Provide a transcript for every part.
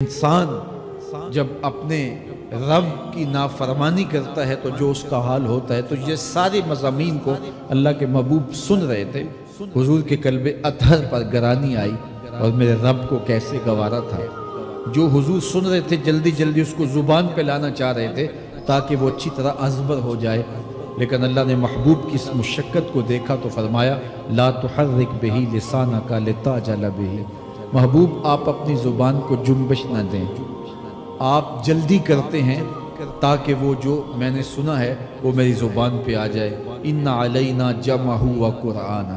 انسان جب اپنے رب کی نافرمانی کرتا ہے تو جو اس کا حال ہوتا ہے، تو یہ سارے مضامین کو اللہ کے محبوب سن رہے تھے۔ حضور کے قلب اطہر پر گرانی آئی اور میرے رب کو کیسے گوارا تھا۔ جو حضور سن رہے تھے جلدی جلدی اس کو زبان پہ لانا چاہ رہے تھے تاکہ وہ اچھی طرح ازبر ہو جائے، لیکن اللہ نے محبوب کی اس مشقت کو دیکھا تو فرمایا لا تحرک بہ لسانک لتعجل بہ، محبوب آپ اپنی زبان کو جنبش نہ دیں، آپ جلدی کرتے ہیں تاکہ وہ جو میں نے سنا ہے وہ میری زبان پہ آ جائے۔ ان علینا جمعہ و قرآن،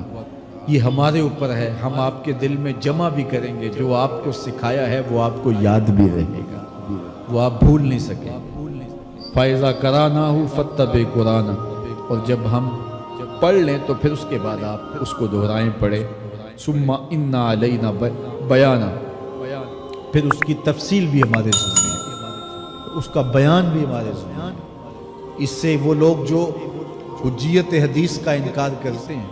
یہ ہمارے اوپر ہے، ہم آپ کے دل میں جمع بھی کریں گے، جو آپ کو سکھایا ہے وہ آپ کو یاد بھی رہے گا، وہ آپ بھول نہیں سکیں۔ فَإِذَا قَرَأْنَاهُ فَاتَّبِعْ قُرْآنَهُ، اور جب ہم پڑھ لیں تو پھر اس کے بعد آپ اس کو دہرائیں پڑھیں۔ ثُمَّ إِنَّ عَلَيْنَا بَيَانًا، پھر اس کی تفصیل بھی ہمارے ذمہ ہے، اس کا بیان بھی ہمارے ذمہ ہے۔ اس سے وہ لوگ جو حجیت حدیث کا انکار کرتے ہیں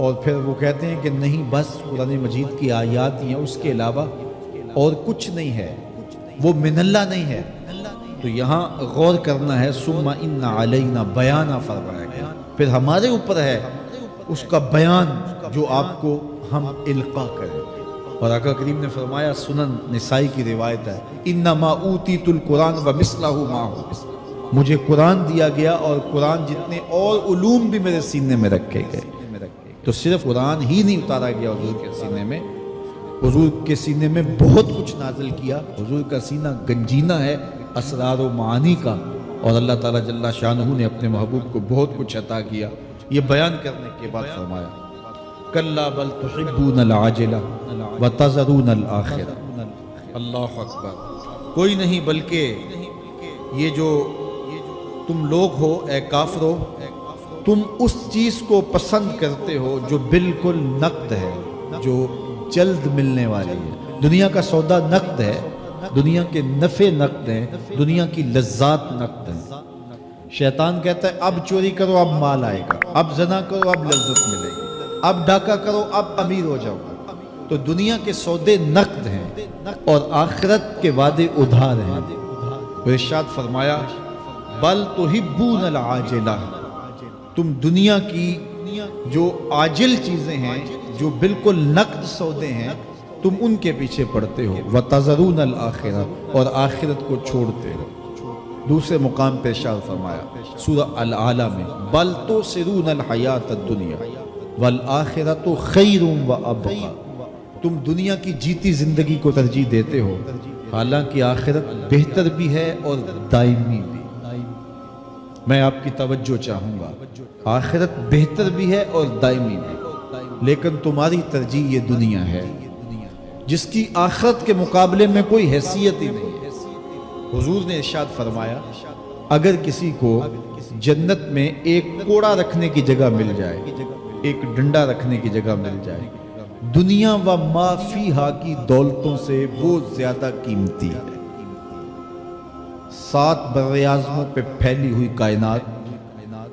اور پھر وہ کہتے ہیں کہ نہیں بس قرآن مجید کی آیات ہی ہیں، اس کے علاوہ اور کچھ نہیں ہے، وہ من اللہ نہیں ہے، تو یہاں غور کرنا ہے۔ ثم ان علینا بیانہ فرمایا گیا، پھر ہمارے اوپر ہے اس کا بیان جو آپ کو ہم القا کریں۔ اور آقا کریم نے فرمایا، سنن نسائی کی روایت ہے، انما اوتیت القرآن ومثلہ معہ، مجھے قرآن دیا گیا اور قرآن جتنے اور علوم بھی میرے سینے میں رکھے گئے۔ تو صرف قرآن ہی نہیں اتارا گیا حضور کے سینے میں، حضور کے سینے میں بہت کچھ نازل کیا۔ حضور کا سینہ گنجینہ ہے اسرار و معانی کا، اور اللہ تعالیٰ جل شانہ نے اپنے محبوب کو بہت کچھ عطا کیا۔ یہ بیان کرنے کے بعد فرمایا کلا بل تحبون العاجلہ وتذرون الآخرہ، اللہ اکبر، کوئی نہیں بلکہ یہ جو تم لوگ ہو اے کافرو، تم اس چیز کو پسند کرتے ہو جو بالکل نقد ہے، جو جلد ملنے والی ہے۔ دنیا کا سودا نقد ہے، دنیا کے نفع نقد ہیں، دنیا کی لذات نقد ہیں۔ شیطان کہتا ہے اب چوری کرو اب مال آئے گا، اب زنا کرو اب لذت ملے گی، اب ڈاکہ کرو اب امیر ہو جاؤ گا۔ تو دنیا کے سودے نقد ہیں اور آخرت کے وعدے ادھار ہیں۔ ارشاد فرمایا بل تحبون العاجلہ، تم دنیا کی جو عاجل چیزیں ہیں، جو بالکل نقد سودے ہیں، تم ان کے پیچھے پڑتے ہو، وَتَذَرُونَ الْآخِرَةَ، اور آخرت کو چھوڑتے ہو۔ دوسرے مقام پہ ارشاد فرمایا سورہ الاعلیٰ میں بل تؤثرون الحیاۃ الدنیا والآخرۃ خیر وابقیٰ، تم دنیا کی جیتی زندگی کو ترجیح دیتے ہو، حالانکہ آخرت بہتر بھی ہے اور دائمی بھی۔ میں آپ کی توجہ چاہوں گا، آخرت بہتر بھی ہے اور دائمی بھی، لیکن تمہاری ترجیح یہ دنیا ہے جس کی آخرت کے مقابلے میں کوئی حیثیت ہی نہیں ہے۔ حضور نے ارشاد فرمایا اگر کسی کو جنت میں ایک کوڑا رکھنے کی جگہ مل جائے، ایک ڈنڈا رکھنے کی جگہ مل جائے، دنیا و ما فیہا کی دولتوں سے وہ زیادہ قیمتی ہے۔ 7 براعظموں پہ پھیلی ہوئی کائنات،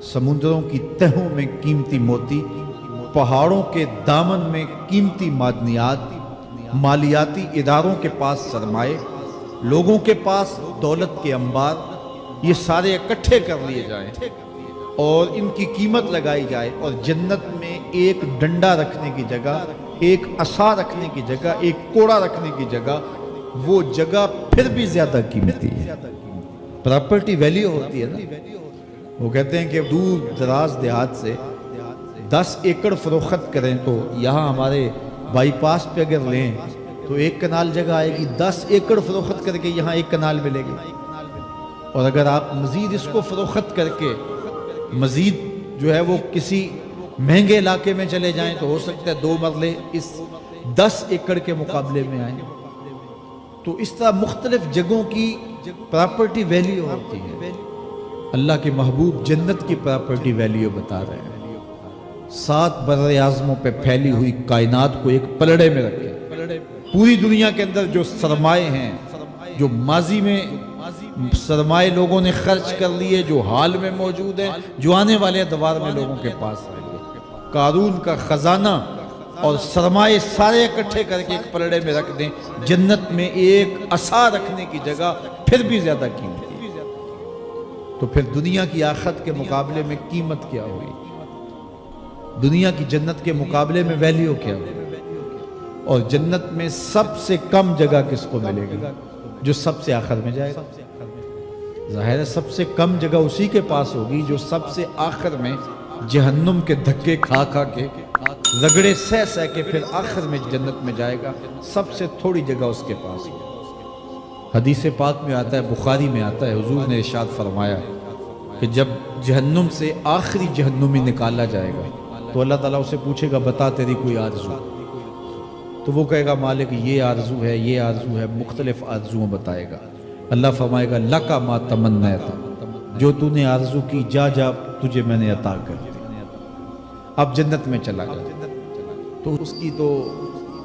سمندروں کی تہوں میں قیمتی موتی، پہاڑوں کے دامن میں قیمتی معدنیات، مالیاتی اداروں کے پاس سرمائے، لوگوں کے پاس دولت کے انبار، یہ سارے اکٹھے کر لیے جائیں اور ان کی قیمت لگائی جائے، اور جنت میں ایک ڈنڈا رکھنے کی جگہ، ایک عصا رکھنے کی جگہ، ایک کوڑا رکھنے کی جگہ، وہ جگہ پھر بھی زیادہ قیمتی ہے۔ پراپرٹی ویلیو ہوتی ہے نا، وہ کہتے ہیں کہ دور دراز دیہات سے 10 ایکڑ فروخت کریں تو یہاں ہمارے بائی پاس پہ اگر لیں تو 1 کنال جگہ آئے گی، 10 ایکڑ فروخت کر کے یہاں 1 کنال ملے گی، اور اگر آپ مزید اس کو فروخت کر کے مزید جو ہے وہ کسی مہنگے علاقے میں چلے جائیں تو ہو سکتا ہے 2 مرلے اس 10 ایکڑ کے مقابلے میں آئیں۔ تو اس طرح مختلف جگہوں کی پراپرٹی ویلیو ہوتی ہے۔ اللہ کے محبوب جنت کی پراپرٹی ویلیو بتا رہے ہیں۔ 7 براعظموں پہ پھیلی ہوئی کائنات کو ایک پلڑے میں رکھے، پوری دنیا کے اندر جو سرمائے ہیں، جو ماضی میں سرمائے لوگوں نے خرچ کر لیے، جو حال میں موجود ہیں، جو آنے والے ادوار میں لوگوں کے پاس آئیں گے۔ قارون کا خزانہ اور سرمائے سارے اکٹھے کر کے ایک پلڑے میں رکھ دیں، جنت میں ایک عصا رکھنے کی جگہ پھر بھی زیادہ قیمتی ہے۔ تو پھر دنیا کی آخرت کے مقابلے میں قیمت کیا ہوئی؟ دنیا کی جنت کے مقابلے میں ویلیو کیا ہوئی؟ اور جنت میں سب سے کم جگہ کس کو ملے گی؟ جو سب سے آخر میں جائے گا۔ ظاہر ہے سب سے کم جگہ اسی کے پاس ہوگی جو سب سے آخر میں جہنم کے دھکے کھا کھا کے رگڑے سہ سہ کے پھر آخر میں جنت میں جائے گا۔ سب سے تھوڑی جگہ اس کے پاس ہے۔ حدیث پاک میں آتا ہے، بخاری میں آتا ہے، حضور نے ارشاد فرمایا کہ جب جہنم سے آخری جہنمی نکالا جائے گا تو اللہ تعالیٰ اسے پوچھے گا بتا تیری کوئی آرزو؟ تو وہ کہے گا مالک یہ آرزو ہے، یہ آرزو ہے، مختلف آرزویں بتائے گا۔ اللہ فرمائے گا لکا ما تمنیت، جو تو نے آرزو کی جا جا تجھے میں نے عطا کر دی۔ اب جنت میں چلا گیا تو اس کی تو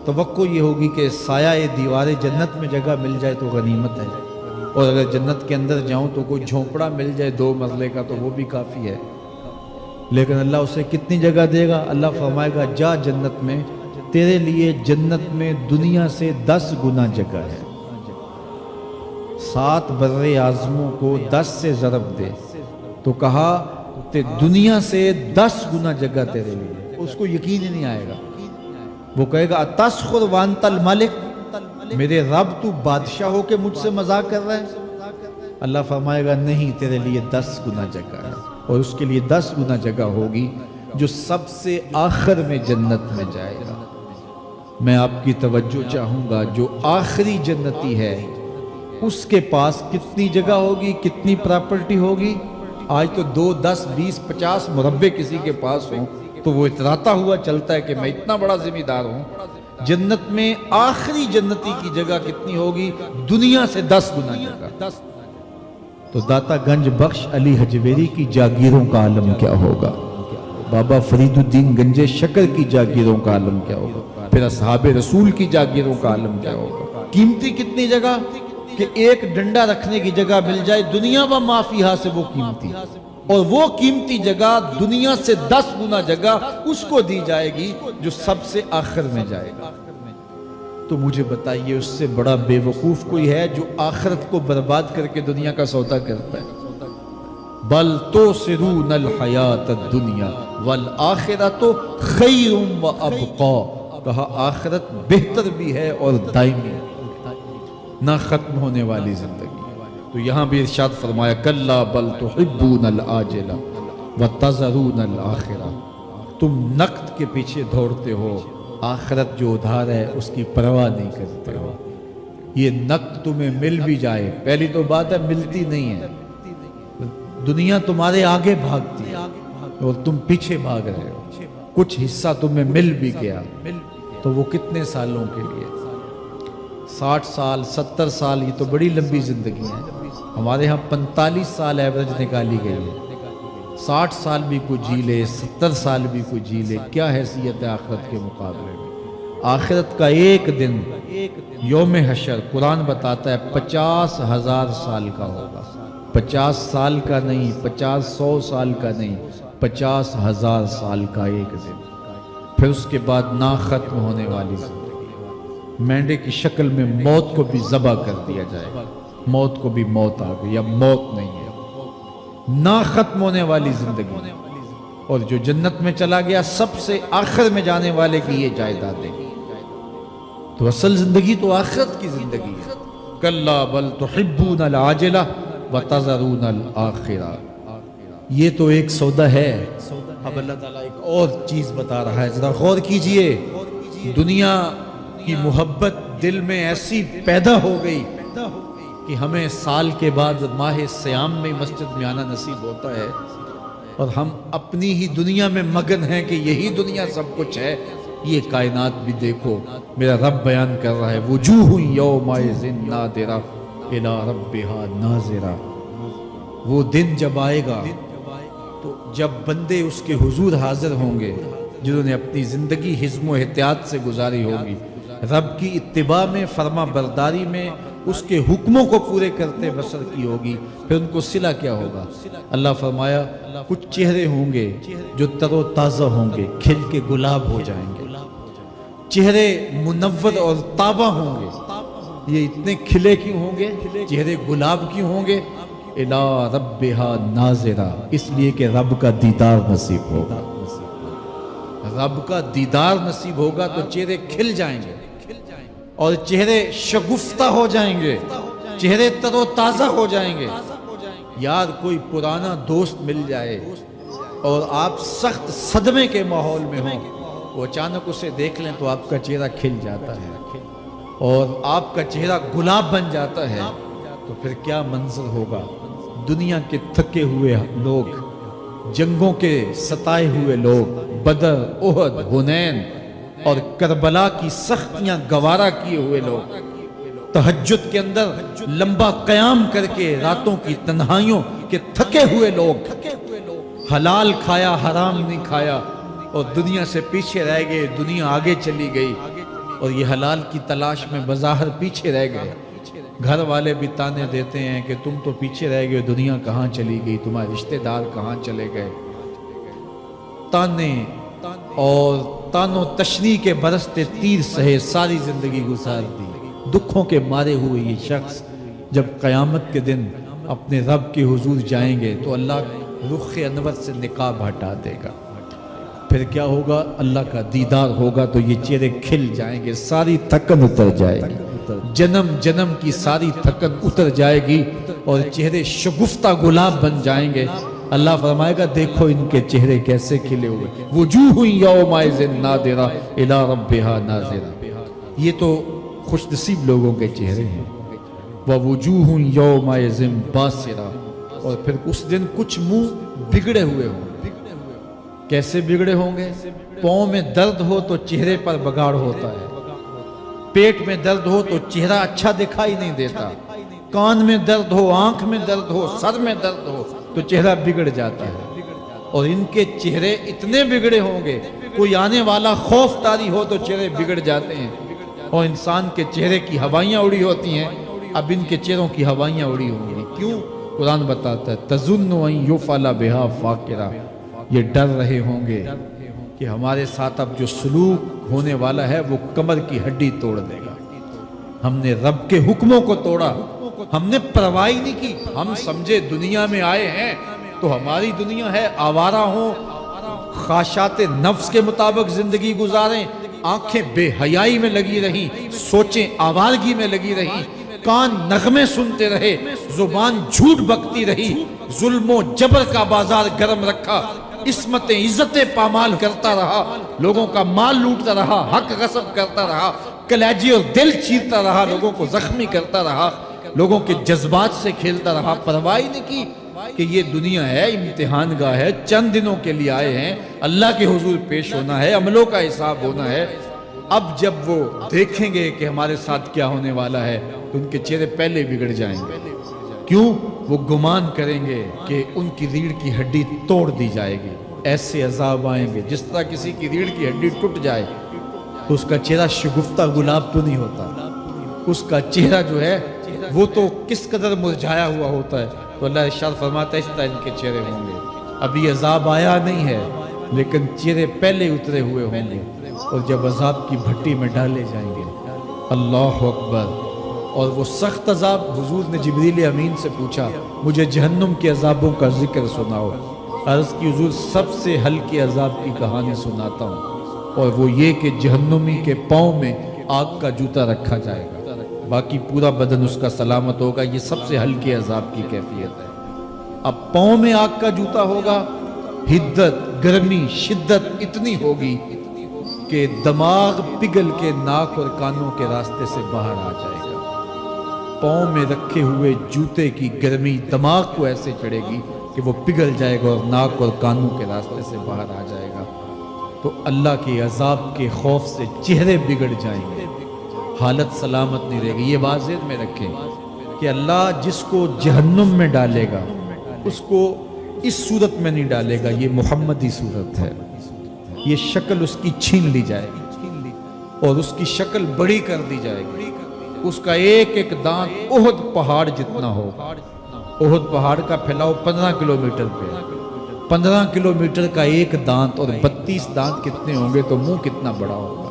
توقع یہ ہوگی کہ سایہ دیوار جنت میں جگہ مل جائے تو غنیمت ہے، اور اگر جنت کے اندر جاؤں تو کوئی جھونپڑا مل جائے 2 مرلے کا تو وہ بھی کافی ہے۔ لیکن اللہ اسے کتنی جگہ دے گا؟ اللہ فرمائے گا جا جنت میں، تیرے لیے جنت میں دنیا سے 10 گنا جگہ ہے۔ 7 بر اعظموں کو 10 سے ضرب دے تو کہا کہ دنیا سے 10 گنا جگہ تیرے لیے۔ اس کو یقین ہی نہیں آئے گا، وہ کہے گا اتسخر وانت الملک، میرے رب تو بادشاہ ہو کے مجھ سے مذاق کر رہا ہے؟ اللہ فرمائے گا نہیں، تیرے لیے 10 گنا جگہ ہے، اور اس کے لیے 10 گنا جگہ ہوگی جو سب سے آخر میں جنت میں جائے گا۔ میں آپ کی توجہ چاہوں گا، جو آخری جنتی ہے اس کے پاس کتنی جگہ ہوگی، کتنی پراپرٹی ہوگی؟ آج تو 2 10 20 50 مربع کسی کے پاس ہوں تو وہ اتراتا ہوا چلتا ہے کہ میں اتنا بڑا ذمہ دار ہوں۔ جنت میں آخری جنتی کی جگہ کتنی ہوگی؟ دنیا سے 10 گنا جگہ۔ تو داتا گنج بخش علی حجویری کی جاگیروں کا عالم کیا ہوگا؟ بابا فرید الدین گنج شکر کی جاگیروں کا عالم کیا ہوگا؟ پھر اصحاب رسول کی جاگیروں کا عالم کیا ہوگا؟ قیمتی کتنی جگہ کہ ایک ڈنڈا رکھنے کی جگہ مل جائے، دنیا و ما فیہا سے وہ قیمتی، اور وہ قیمتی جگہ دنیا سے 10 گنا جگہ اس کو دی جائے گی جو سب سے آخر میں جائے گا۔ تو مجھے بتائیے اس سے بڑا بے وقوف کوئی ہے جو آخرت کو برباد کر کے دنیا کا سودا کرتا ہے؟ بل توسرون الحیات الدنیا والآخرۃ خیر وابقا، کہا آخرت بہتر بھی ہے اور دائمی ہے، نہ ختم ہونے والی زندگی۔ تو یہاں بھی ارشاد فرمایا کلا بل تحبون العاجلہ وتذرون الآخرہ، تم نقد کے پیچھے دوڑتے ہو، آخرت جو ادھار ہے اس کی پرواہ نہیں کرتے ہو۔ یہ نقد تمہیں مل بھی جائے، پہلی تو بات ہے ملتی نہیں ہے، دنیا تمہارے آگے بھاگتی ہے اور تم پیچھے بھاگ رہے ہو۔ کچھ حصہ تمہیں مل بھی گیا تو وہ کتنے سالوں کے لیے؟ 60 سال 70 سال، یہ تو بڑی لمبی زندگی ہے۔ ہمارے ہاں 45 سال ایوریج نکالی گئی ہے۔ 60 سال بھی کوئی جی لے، 70 سال بھی کوئی جی لے، کیا حیثیت ہے آخرت کے مقابلے میں؟ آخرت کا ایک دن یوم حشر قرآن بتاتا ہے 50,000 سال کا ہوگا۔ 50 سال کا نہیں، 50-100 سال کا نہیں، 50,000 سال کا ایک دن۔ پھر اس کے بعد نا ختم ہونے والی زندگی، مینڈے کی شکل میں موت کو بھی ذبح کر دیا جائے، موت کو بھی موت آ گئی، اب موت نہیں ہے، نا ختم ہونے والی زندگی۔ اور جو جنت میں چلا گیا سب سے آخر میں جانے والے کی یہ جائیدادیں۔ تو اصل زندگی تو آخرت کی زندگی ہے۔ کلا بل تحبون العاجلہ وتذرون الآخرہ، یہ تو ایک سودا ہے۔ اب اللہ تعالیٰ ایک اور چیز بتا رہا ہے، ذرا غور کیجئے۔ دنیا کی محبت دل میں ایسی پیدا ہو گئی کہ ہمیں سال کے بعد ماہ سیام میں مسجد میں آنا نصیب ہوتا ہے، اور ہم اپنی ہی دنیا میں مگن ہیں کہ یہی دنیا سب کچھ ہے۔ یہ کائنات بھی دیکھو، میرا رب بیان کر رہا ہے وجوہ یومئذ ناظرہ الی ربہا ناظرہ، وہ دن جب آئے گا تو جب بندے اس کے حضور حاضر ہوں گے جنہوں نے اپنی زندگی حزم و احتیاط سے گزاری ہوگی، رب کی اتباع میں، فرما برداری میں، اس کے حکموں کو پورے کرتے بسر کی ہوگی، پھر ان کو صلہ کیا ہوگا؟ اللہ فرمایا کچھ چہرے ہوں گے جو تر و تازہ ہوں گے، کھل کے گلاب ہو جائیں گے، چہرے منور اور تابہ ہوں گے. یہ اتنے کھلے کیوں ہوں گے؟ چہرے گلاب کیوں ہوں گے؟ الی ربہا ناظرہ، اس لیے کہ رب کا دیدار نصیب ہوگا. رب کا دیدار نصیب ہوگا تو چہرے کھل جائیں گے اور چہرے شگفتہ ہو جائیں گے، چہرے تر و تازہ ہو جائیں گے. یار کوئی پرانا دوست مل جائے اور آپ سخت صدمے کے ماحول میں ہوں، وہ اچانک اسے دیکھ لیں تو آپ کا چہرہ کھل جاتا ہے اور آپ کا چہرہ گلاب بن جاتا ہے، تو پھر کیا منظر ہوگا. دنیا کے تھکے ہوئے لوگ، جنگوں کے ستائے ہوئے لوگ، بدر، احد، حنین اور کربلا کی سختیاں گوارا کیے ہوئے لوگ، تہجد کے اندر لمبا قیام کر کے راتوں کی تنہائیوں کے تھکے ہوئے لوگ، حلال کھایا حرام نہیں کھایا اور دنیا سے پیچھے رہ گئے، دنیا آگے چلی گئی اور یہ حلال کی تلاش میں بظاہر پیچھے رہ گئے. گھر والے بھی تانے دیتے ہیں کہ تم تو پیچھے رہ گئے، دنیا کہاں چلی گئی، تمہارے رشتہ دار کہاں چلے گئے. تانے اور تانوں تشنی کے برستے تیر سہے ساری زندگی گزار دی. دکھوں کے مارے ہوئے یہ شخص جب قیامت کے دن اپنے رب کے حضور جائیں گے تو اللہ رخ انور سے نقاب ہٹا دے گا. پھر کیا ہوگا؟ اللہ کا دیدار ہوگا تو یہ چہرے کھل جائیں گے، ساری تھکن اتر جائے گی، جنم جنم کی ساری تھکن اتر جائے گی اور چہرے شگفتہ گلاب بن جائیں گے. اللہ فرمائے گا دیکھو ان کے چہرے کیسے کھلے ہوئے، وجوہ یومئذ ناظرہ الی ربہا ناظرہ. یہ تو خوش نصیب لوگوں کے چہرے ہیں. ووجوہ یومئذ باسرہ، اور پھر اس دن کچھ منہ بگڑے ہوئے ہوں گے. کیسے بگڑے ہوں گے؟ پاؤں میں درد ہو تو چہرے پر بگاڑ ہوتا ہے، پیٹ میں درد ہو تو چہرہ اچھا دکھائی نہیں دیتا، کان میں درد ہو، آنکھ میں درد ہو، سر میں درد ہو تو چہرہ بگڑ جاتا ہے. اور ان کے چہرے اتنے بگڑے ہوں گے، کوئی آنے والا خوف طاری ہو تو چہرے بگڑ جاتے ہیں. اور انسان کے چہرے کی ہوائیاں اڑی ہوتی ہیں، اب ان کے چہروں کی ہوائیاں اڑی ہوں گی. کیوں؟ قرآن بتاتا ہے تظن ان یفعل بہا فاقرہ، یہ ڈر رہے ہوں گے کہ ہمارے ساتھ اب جو سلوک ہونے والا ہے وہ کمر کی ہڈی توڑ دے گا. ہم نے رب کے حکموں کو توڑا، ہم نے پرواہ نہیں کی. ہم سمجھے دنیا میں آئے ہیں تو ہماری دنیا ہے، آوارہ ہوں، خواہشات نفس کے مطابق زندگی گزاریں، آنکھیں بے حیائی میں لگی رہیں، سوچیں آوارگی میں لگی رہیں، کان نغمے سنتے رہے، زبان جھوٹ بکتی رہی، ظلم و جبر کا بازار گرم رکھا، عصمت عزتیں پامال کرتا رہا، لوگوں کا مال لوٹتا رہا، حق غصب کرتا رہا، کلیجی اور دل چیرتا رہا، لوگوں کو زخمی کرتا رہا، لوگوں کے جذبات سے کھیلتا رہا. پرواہ نہیں کی کہ یہ دنیا ہے، امتحان گاہ ہے، چند دنوں کے لیے آئے ہیں، اللہ کے حضور پیش ہونا ہے، عملوں کا حساب ہونا ہے. اب جب وہ دیکھیں گے کہ ہمارے ساتھ کیا ہونے والا ہے تو ان کے چہرے پہلے بگڑ جائیں گے. کیوں؟ وہ گمان کریں گے کہ ان کی ریڑھ کی ہڈی توڑ دی جائے گی. ایسے عذاب آئیں گے جس طرح کسی کی ریڑھ کی ہڈی ٹوٹ جائے تو اس کا چہرہ شگفتہ گلاب تو نہیں ہوتا، اس کا چہرہ جو ہے وہ تو کس قدر مرجھایا ہوا ہوتا ہے. تو اللہ ارشاد فرماتا ہے اس طرح ان کے چہرے ہوں گے. ابھی عذاب آیا نہیں ہے لیکن چہرے پہلے اترے ہوئے ہوں گے اور جب عذاب کی بھٹی میں ڈالے جائیں گے. اللہ اکبر. اور وہ سخت عذاب، حضور نے جبریل امین سے پوچھا مجھے جہنم کے عذابوں کا ذکر سناؤ. عرض کی حضور سب سے ہلکے عذاب کی کہانی سناتا ہوں، اور وہ یہ کہ جہنمی کے پاؤں میں آگ کا جوتا رکھا جائے گا، باقی پورا بدن اس کا سلامت ہوگا. یہ سب سے ہلکے عذاب کی کیفیت ہے. اب پاؤں میں آگ کا جوتا ہوگا، حدت، گرمی، شدت اتنی ہوگی کہ دماغ پگھل کے ناک اور کانوں کے راستے سے باہر آ جائے گا. پاؤں میں رکھے ہوئے جوتے کی گرمی دماغ کو ایسے چڑھے گی کہ وہ پگھل جائے گا اور ناک اور کانوں کے راستے سے باہر آ جائے گا. تو اللہ کے عذاب کے خوف سے چہرے بگڑ جائیں گے، حالت سلامت نہیں رہے گی. یہ بات ذہن میں رکھیں کہ اللہ جس کو جہنم میں ڈالے گا اس کو اس صورت میں نہیں ڈالے گا، یہ محمدی صورت ہے. یہ شکل اس کی چھین لی جائے گی اور اس کی شکل بڑی کر دی جائے گی. اس کا ایک ایک دانت احد پہاڑ جتنا ہوگا. احد پہاڑ کا پھیلاؤ 15 کلومیٹر پہ، 15 کلومیٹر کا ایک دانت اور 32 دانت کتنے ہوں گے تو منہ کتنا بڑا ہوگا.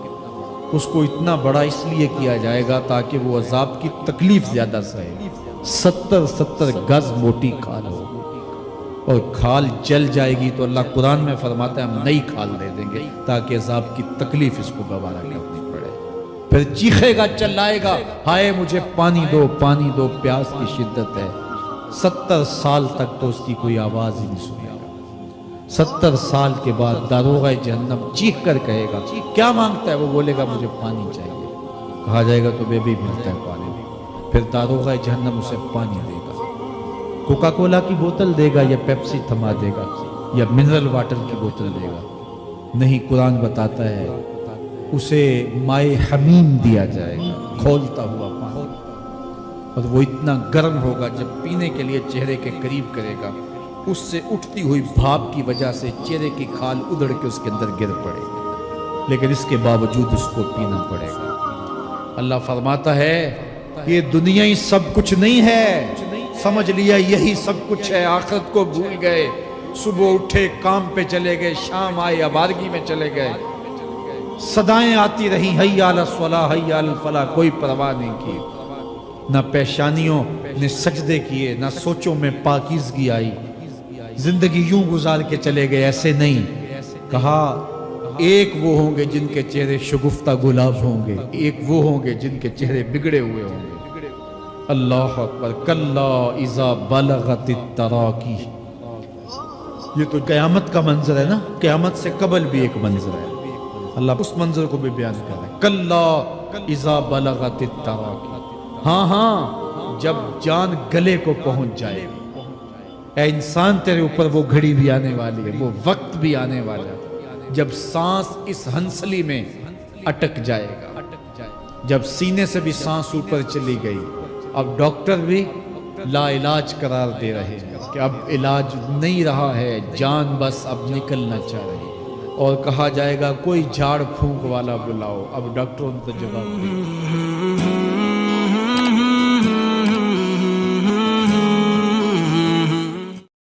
اس کو اتنا بڑا اس لیے کیا جائے گا تاکہ وہ عذاب کی تکلیف زیادہ سہے۔ 70 گز موٹی کھال ہوگی، اور کھال جل جائے گی تو اللہ قرآن میں فرماتا ہے ہم نئی کھال دے دیں گے تاکہ عذاب کی تکلیف اس کو گوارا کرنی پڑے۔ پھر چیخے گا، چلائے گا، ہائے مجھے پانی دو، پانی دو، پیاس کی شدت ہے۔ 70 سال تک تو اس کی کوئی آواز ہی نہیں سنے گا۔ 70 سال کے بعد داروغہ جہنم چیخ کر کہے گا کیا مانگتا ہے؟ وہ بولے گا مجھے پانی چاہیے۔ کہا جائے گا تمہیں بھی ملتا ہے پانی۔ پھر داروغہ جہنم اسے پانی دے گا، کوکا کولا کی بوتل دے گا یا پیپسی تھما دے گا یا منرل واٹر کی بوتل دے گا؟ نہیں، قرآن بتاتا ہے اسے مائے حمیم دیا جائے گا، کھولتا ہوا پانی، اور وہ اتنا گرم ہوگا جب پینے کے لیے چہرے کے قریب کرے گا اس سے اٹھتی ہوئی بھاپ کی وجہ سے چہرے کی کھال ادھڑ کے اس کے اندر گر پڑے گی، لیکن اس کے باوجود اس کو پینا پڑے گا۔ اللہ فرماتا ہے یہ دنیا ہی سب کچھ نہیں ہے، سمجھ لیا یہی سب کچھ ہے، آخرت کو بھول گئے، صبح اٹھے کام پہ چلے گئے، شام آئے آوارگی میں چلے گئے، صدائیں آتی رہیں حی علی الصلاح حی علی الفلاح، کوئی پرواہ نہیں کی، نہ پیشانیوں نے سجدے کیے، نہ سوچوں میں پاکیزگی آئی، زندگی یوں گزار کے چلے گئے۔ ایسے نہیں، کہا ایک وہ ہوں گے جن کے چہرے شگفتہ گلاب ہوں گے، ایک وہ ہوں گے جن کے چہرے بگڑے ہوئے ہوں گے۔ اللہ اکبر، کلا اذا بلغت التراقی، یہ تو قیامت کا منظر ہے نا، قیامت سے قبل بھی ایک منظر ہے، اللہ اس منظر کو بھی بیان کر رہا ہے، کلا اذا بلغت التراقی، ہاں ہاں جب جان گلے کو پہنچ جائے گی، اے انسان تیرے اوپر وہ گھڑی بھی آنے والی ہے، وہ وقت بھی آنے والا ہے جب سانس اس ہنسلی میں اٹک جائے گا، جب سینے سے بھی سانس اوپر چلی گئی، اب ڈاکٹر بھی لا علاج قرار دے رہے ہیں کہ اب علاج نہیں رہا ہے، جان بس اب نکلنا چاہ رہی ہے، اور کہا جائے گا کوئی جھاڑ پھونک والا بلاؤ، اب ڈاکٹروں نے تو جواب دیا